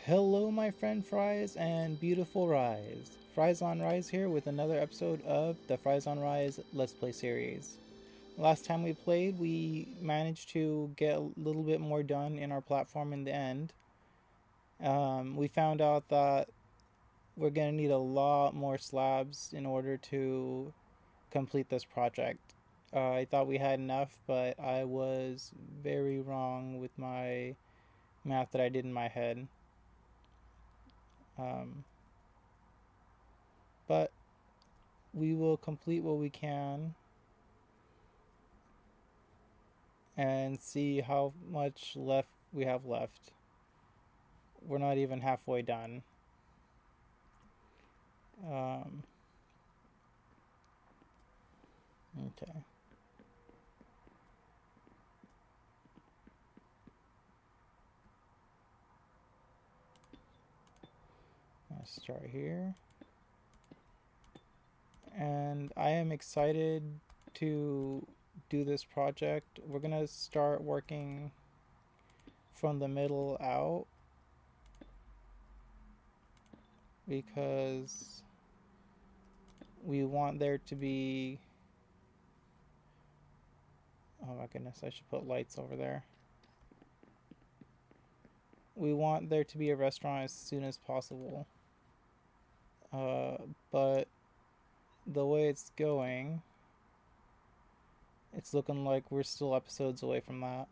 Hello, my friend Fries and beautiful Ryes. Fries on Ryes here with another episode of the Fries on Ryes Let's Play series. Last time we played, we managed to get a little bit more done in our platform in the end. We found out that we're going to need a lot more slabs in order to complete this project. I thought we had enough, but I was very wrong with my math that I did in my head. Um, but we will complete what we can and see how much left we have left. We're not even halfway done. Um, okay. Let's start here. And I am excited to do this project. We're going to start working from the middle out because we want there to be. Oh my goodness, I should put lights over there. We want there to be a restaurant as soon as possible. Uh, but the way it's going, it's looking like we're still episodes away from that.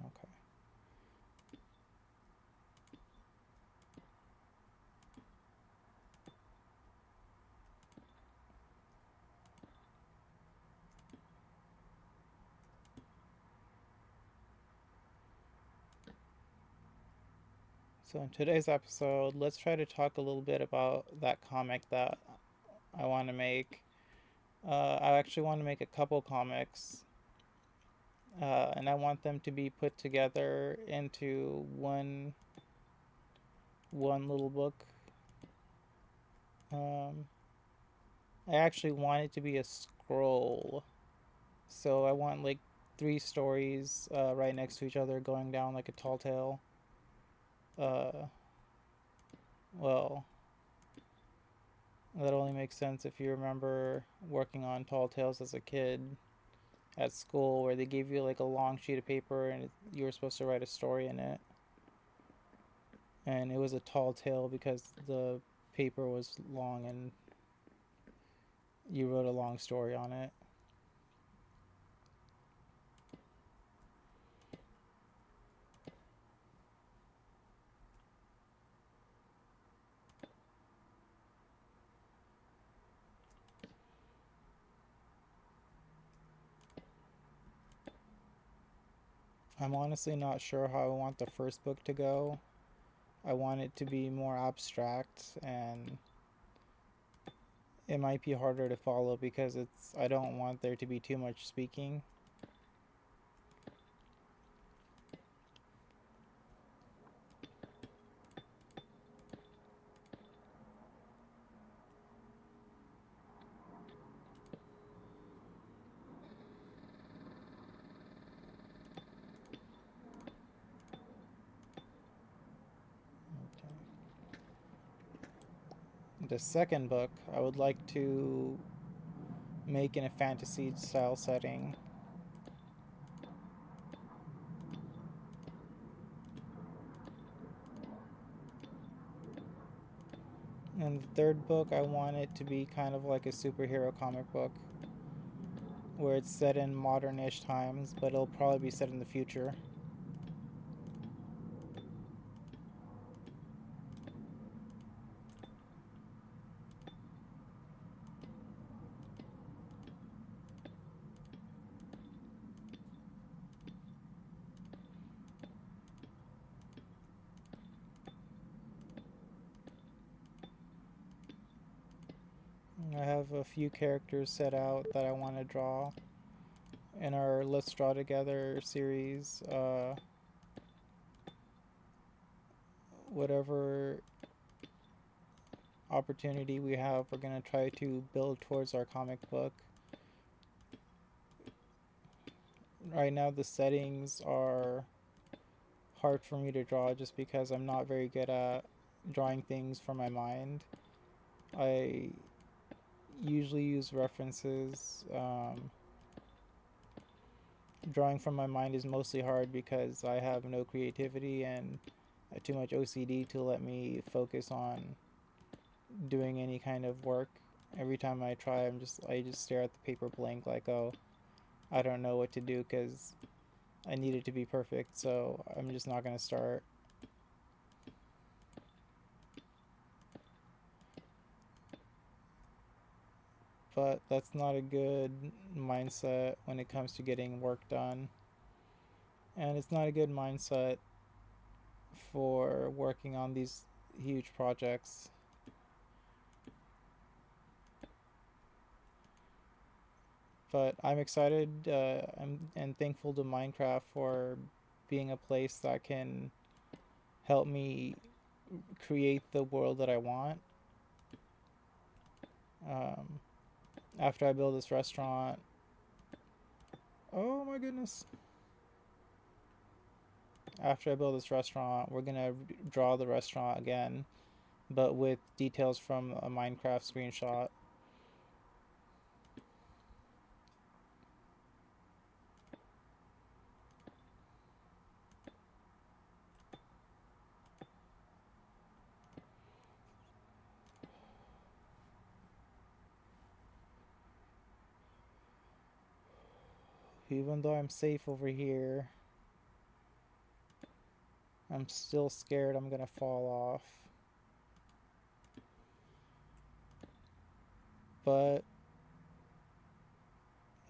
Okay. So in today's episode, let's try to talk a little bit about that comic that I want to make. I actually want to make a couple comics, and I want them to be put together into one little book. Um, I actually want it to be a scroll, so I want like three stories right next to each other, going down like a tall tale. Uh, well, that only makes sense if you remember working on Tall Tales as a kid at school, where they gave you like a long sheet of paper and you were supposed to write a story in it. And it was a tall tale because the paper was long and you wrote a long story on it. I'm honestly not sure how I want the first book to go. I want it to be more abstract, and it might be harder to follow because I don't want there to be too much speaking. Okay. The second book I would like to make in a fantasy style setting. And the third book, I want it to be kind of like a superhero comic book, where it's set in modern-ish times, but it'll probably be set in the future. I have a few characters set out that I want to draw in our Let's Draw Together series. whatever opportunity we have, we're going to try to build towards our comic book. Right now, the settings are hard for me to draw just because I'm not very good at drawing things from my mind. I usually use references. Drawing from my mind is mostly hard because I have no creativity and too much OCD to let me focus on doing any kind of work. Every time I try, I just stare at the paper blank like, oh, I don't know what to do because I need it to be perfect, so I'm just not gonna start. But that's not a good mindset when it comes to getting work done. And it's not a good mindset for working on these huge projects. But I'm excited and thankful to Minecraft for being a place that can help me create the world that I want. Um, After I build this restaurant, oh my goodness. After I build this restaurant, we're gonna draw the restaurant again, but with details from a Minecraft screenshot. Even though I'm safe over here, I'm still scared I'm gonna fall off. But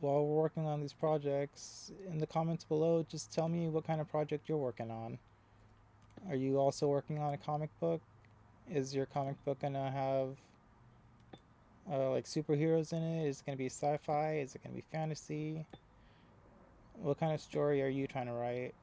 while we're working on these projects, in the comments below, just tell me what kind of project you're working on. Are you also working on a comic book? Is your comic book gonna have like superheroes in it? Is it gonna be sci-fi? Is it gonna be fantasy? What kind of story are you trying to write?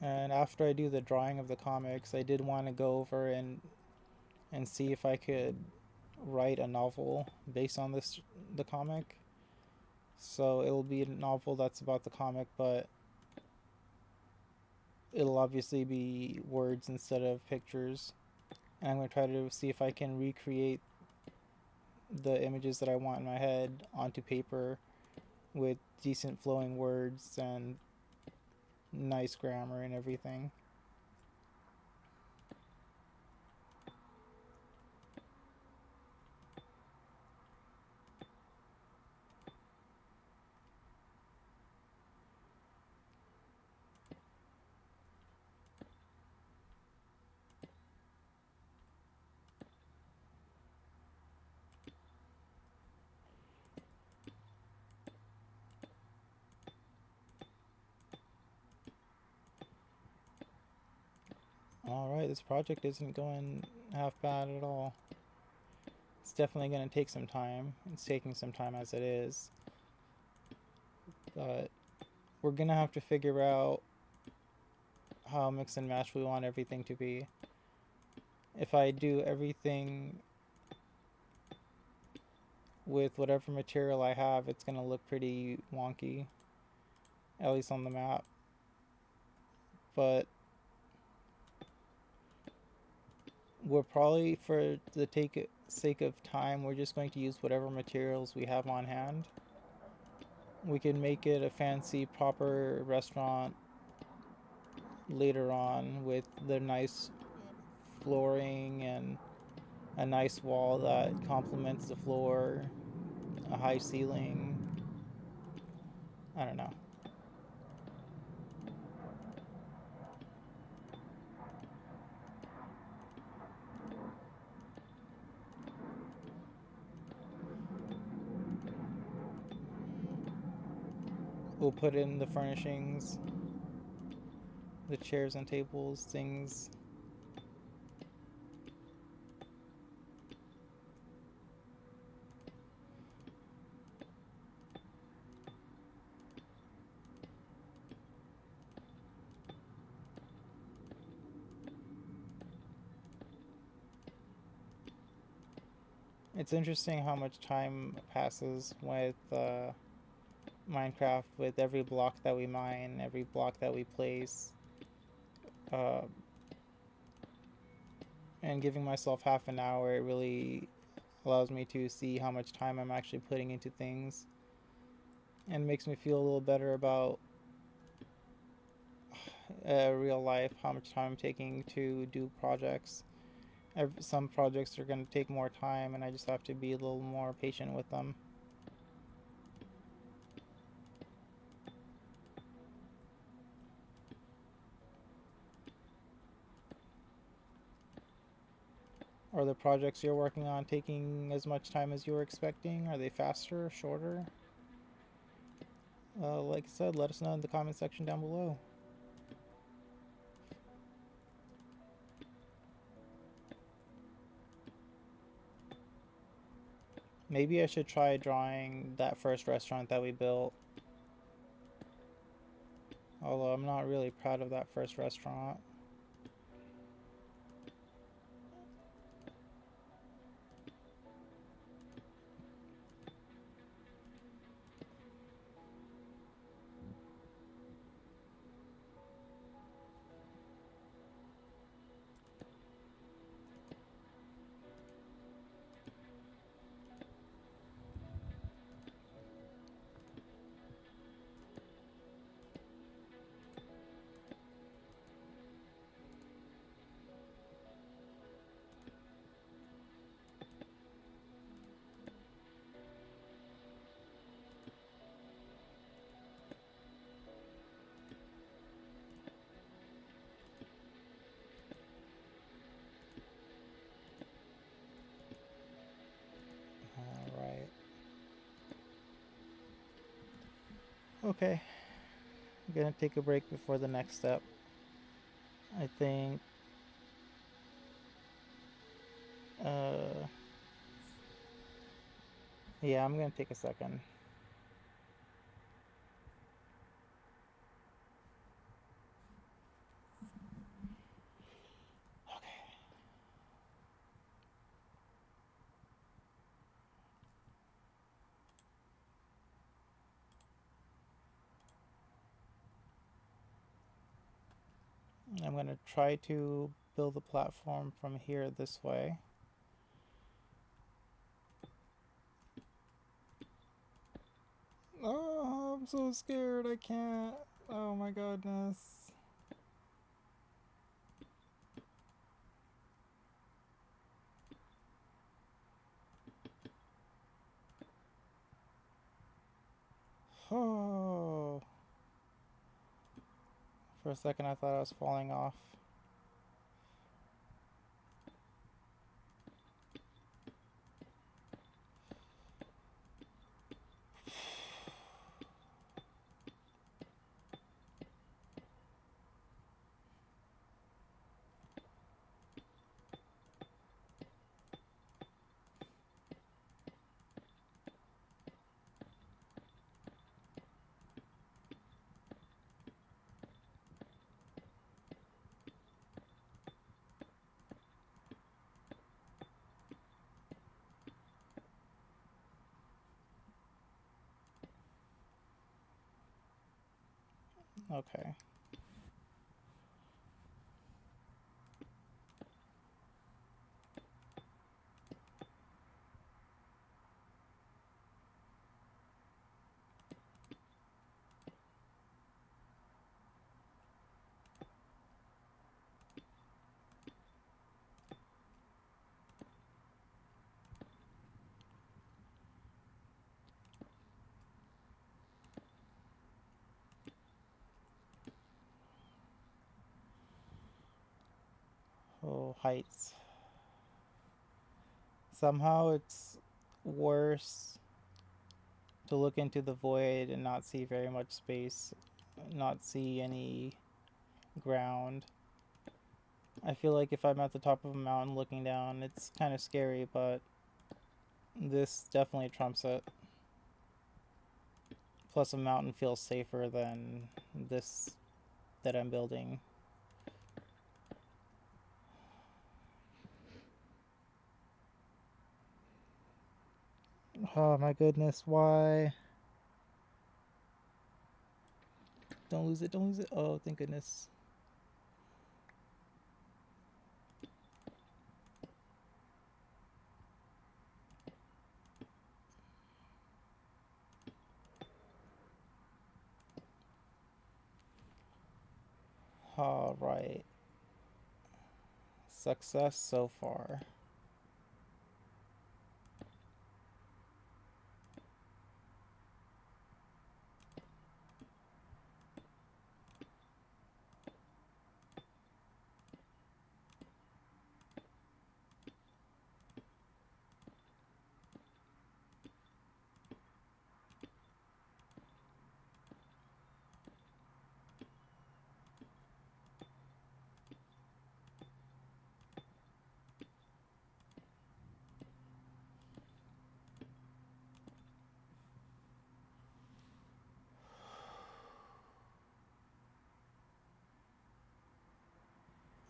And after I do the drawing of the comics, I did want to go over and see if I could write a novel based on the comic. So it'll be a novel that's about the comic, but it'll obviously be words instead of pictures. And I'm going to try to see if I can recreate the images that I want in my head onto paper with decent flowing words and nice grammar and everything. Alright, this project isn't going half bad at all. It's definitely going to take some time. It's taking some time as it is. But we're going to have to figure out how mix and match we want everything to be. If I do everything with whatever material I have, it's going to look pretty wonky, at least on the map. But we're probably, for the sake of time, we're just going to use whatever materials we have on hand. We can make it a fancy, proper restaurant later on with the nice flooring and a nice wall that complements the floor, a high ceiling. I don't know. We'll put in the furnishings, the chairs and tables, things. It's interesting how much time passes with Minecraft, with every block that we mine, every block that we place, uh, and giving myself half an hour, it really allows me to see how much time I'm actually putting into things, and makes me feel a little better about real life, how much time I'm taking to do projects. Some projects are going to take more time, and I just have to be a little more patient with them. Are the projects you're working on taking as much time as you were expecting? Are they faster, shorter? Like I said, let us know in the comment section down below. Maybe I should try drawing that first restaurant that we built. Although I'm not really proud of that first restaurant. Alright. Okay. I'm gonna take a break before the next step. I think uh yeah, I'm gonna take a second. Okay. I'm gonna try to build a platform from here this way. Oh, I'm so scared. I can't. Oh my goodness. Oh. For a second, I thought I was falling off. Okay. Oh, heights. Somehow it's worse to look into the void and not see very much space, not see any ground. I feel like if I'm at the top of a mountain looking down, it's kind of scary, but this definitely trumps it. Plus, a mountain feels safer than this that I'm building. Oh my goodness, why? Don't lose it, don't lose it. Oh, thank goodness. Alright. Success so far.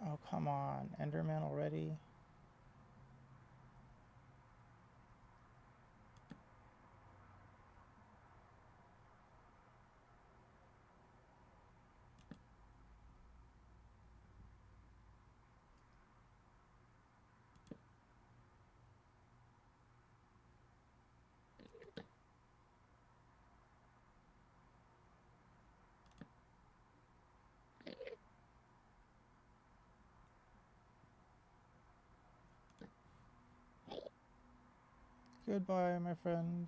Oh, come on. Enderman already? Goodbye, my friend.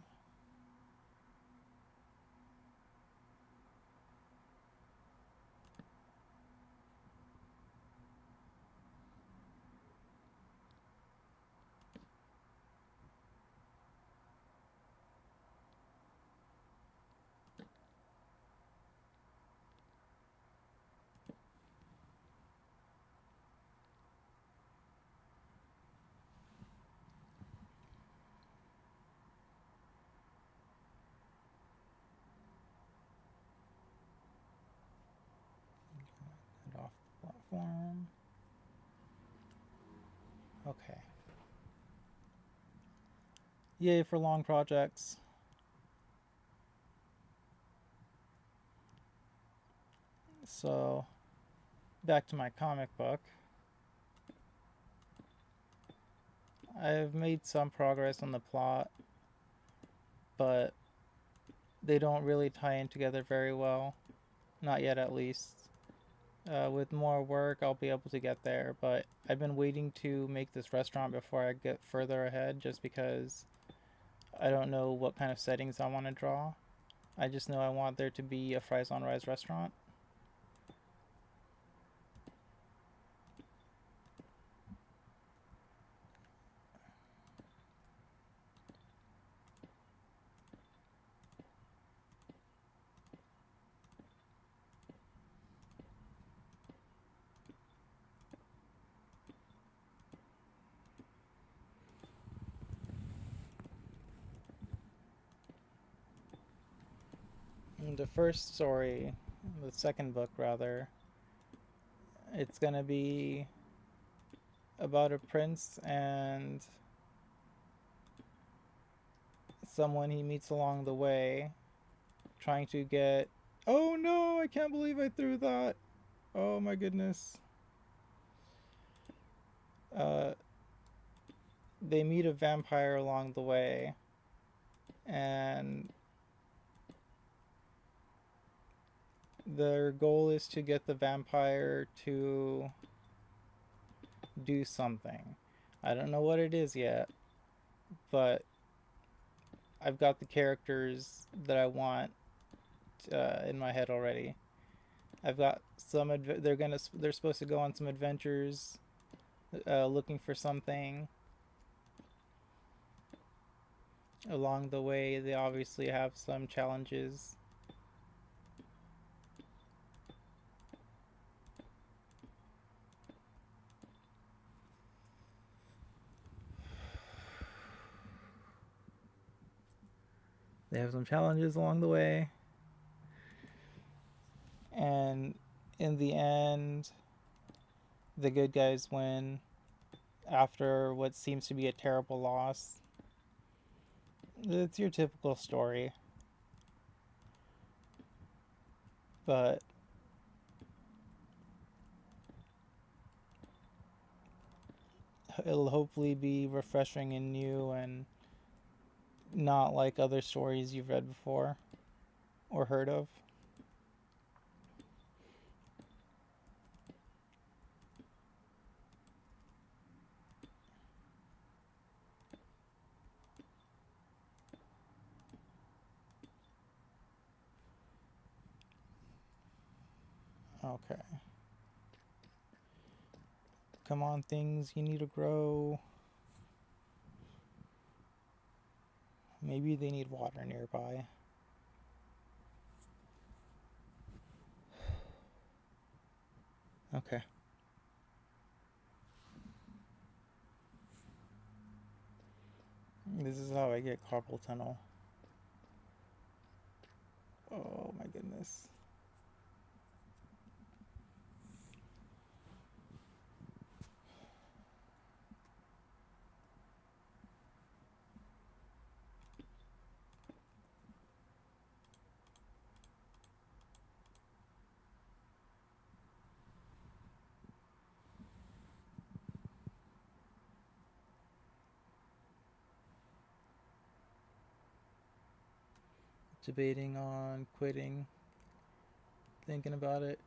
Get off the platform. Okay. Yay for long projects. So, back to my comic book. I've made some progress on the plot, but they don't really tie in together very well. Not yet, at least. With more work, I'll be able to get there, but I've been waiting to make this restaurant before I get further ahead just because I don't know what kind of settings I want to draw. I just know I want there to be a Fries on Ryes restaurant. The first story, the second book rather, it's gonna be about a prince and someone he meets along the way trying to get. Oh no, I can't believe I threw that. Oh my goodness. Uh, they meet a vampire along the way, and their goal is to get the vampire to do something. I don't know what it is yet, but I've got the characters that I want in my head already. I've got some. They're supposed to go on some adventures, looking for something. Along the way, they obviously have some challenges. They have some challenges along the way, and in the end, the good guys win after what seems to be a terrible loss. It's your typical story, but it'll hopefully be refreshing and new and not like other stories you've read before or heard of. Okay. Come on, things you need to grow. Maybe they need water nearby. Okay. This is how I get carpal tunnel. Oh my goodness. Debating on quitting, thinking about it.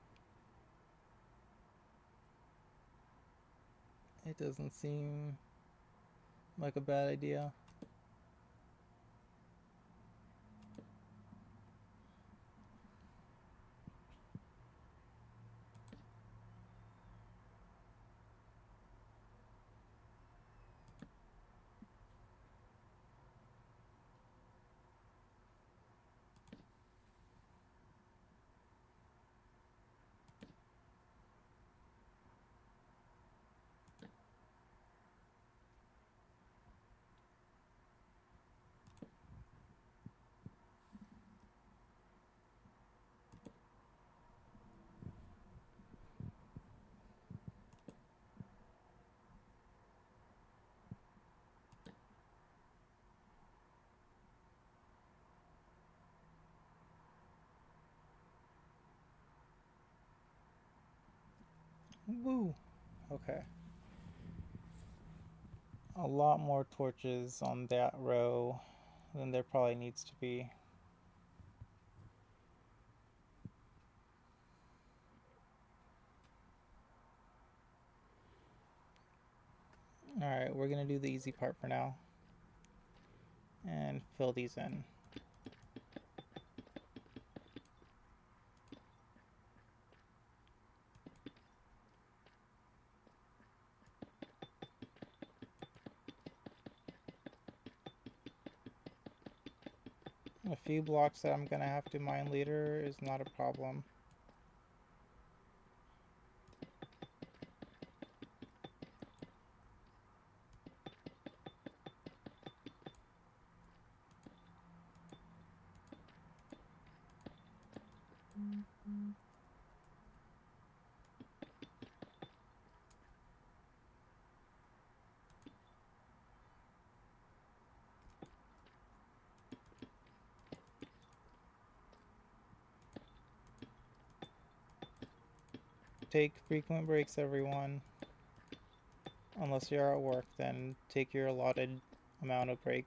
It doesn't seem like a bad idea. Woo! Okay. A lot more torches on that row than there probably needs to be. Alright, we're gonna do the easy part for now. And fill these in. A few blocks that I'm gonna have to mine later is not a problem. Take frequent breaks, everyone. Unless you're at work, then take your allotted amount of break.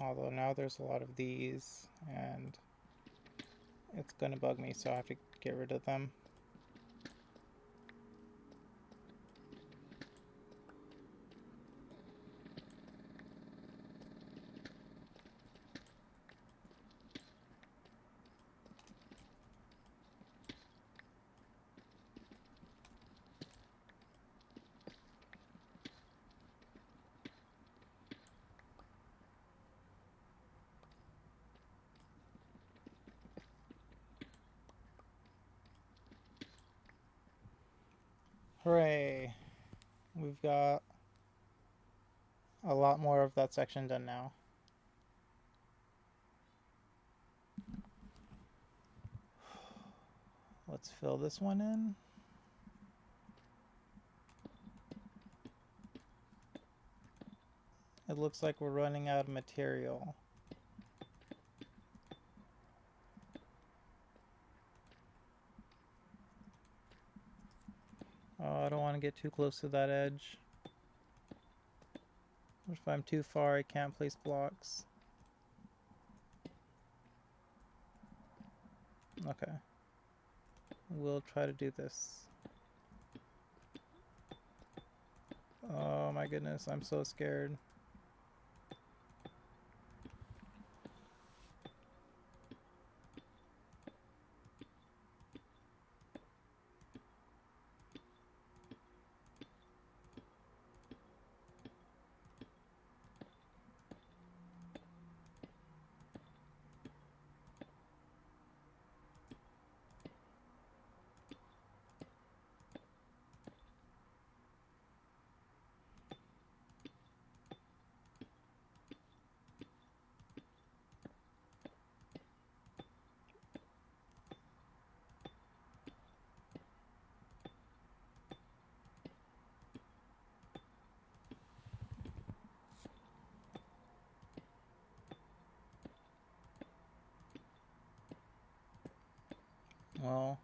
Although now there's a lot of these, and it's gonna bug me, so I have to get rid of them. Hooray! We've got a lot more of that section done now. Let's fill this one in. It looks like we're running out of material. Oh, I don't want to get too close to that edge. If I'm too far, I can't place blocks. Okay. We'll try to do this. Oh my goodness, I'm so scared. Well,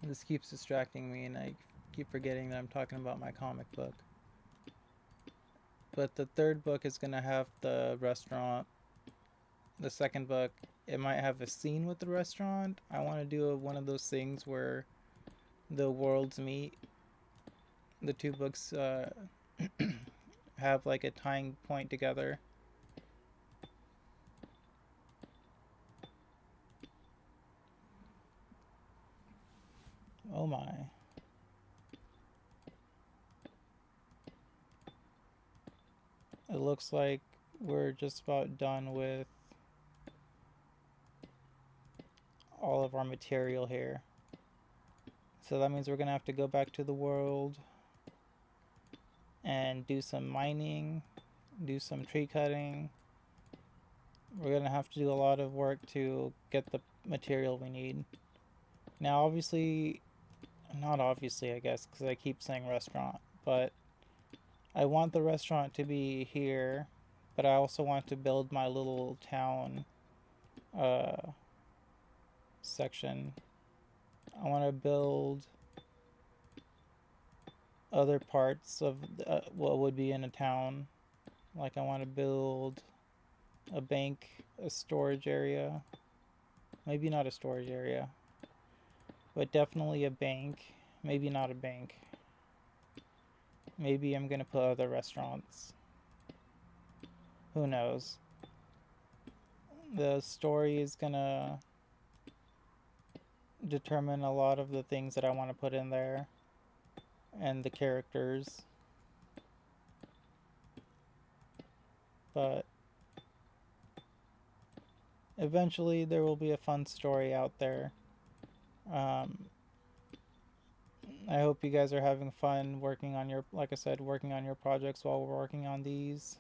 this keeps distracting me and I keep forgetting that I'm talking about my comic book. But the third book is going to have the restaurant. The second book, it might have a scene with the restaurant. I want to do one of those things where the worlds meet. The two books have like a tying point together. Oh my. It looks like we're just about done with all of our material here. So that means we're gonna have to go back to the world and do some mining, do some tree cutting. We're gonna have to do a lot of work to get the material we need. Now obviously, not obviously I guess, because I keep saying restaurant, but I want the restaurant to be here, but I also want to build my little town section. I want to build other parts of what would be in a town. Like I want to build a bank, a storage area. Maybe not a storage area, but definitely a bank. Maybe not a bank. Maybe I'm gonna put other restaurants. Who knows? The story is gonna determine a lot of the things that I want to put in there and the characters. But eventually there will be a fun story out there. I hope you guys are having fun working on your, like I said, working on your projects while we're working on these.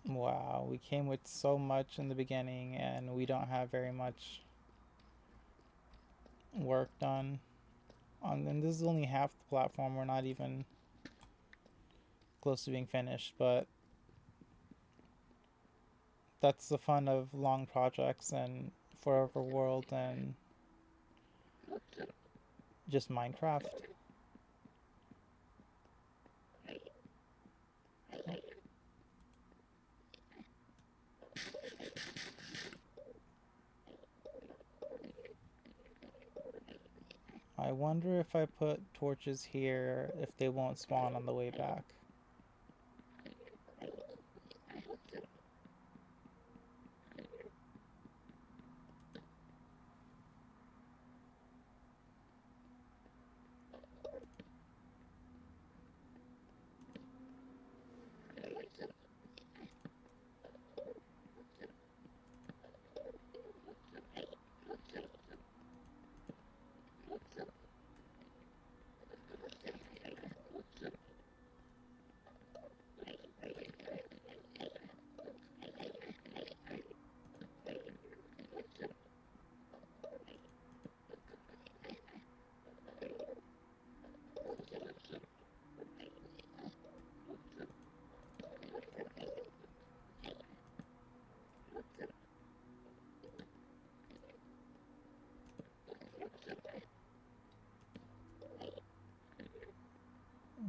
Wow, we came with so much in the beginning and we don't have very much work done. And this is only half the platform, we're not even close to being finished, but that's the fun of long projects and Forever World and just Minecraft. I wonder if I put torches here, if they won't spawn on the way back.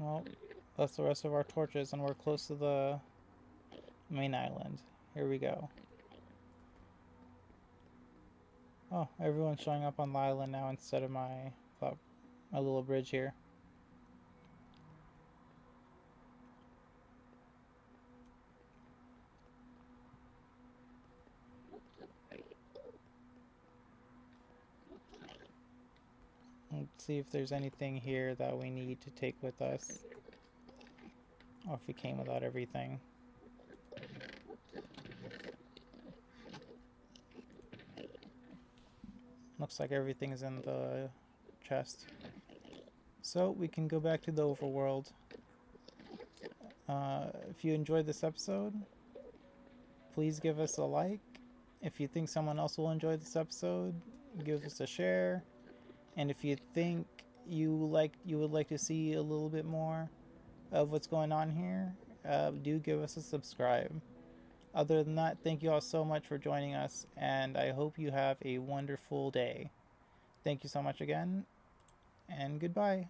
Well, that's the rest of our torches, and we're close to the main island. Here we go. Oh, everyone's showing up on the island now instead of my little bridge here. Let's see if there's anything here that we need to take with us. Or if we came without everything. Looks like everything's in the chest. So we can go back to the overworld. If you enjoyed this episode, please give us a like. If you think someone else will enjoy this episode, give us a share. And if you think you would like to see a little bit more of what's going on here, do give us a subscribe. Other than that, thank you all so much for joining us, and I hope you have a wonderful day. Thank you so much again, and goodbye.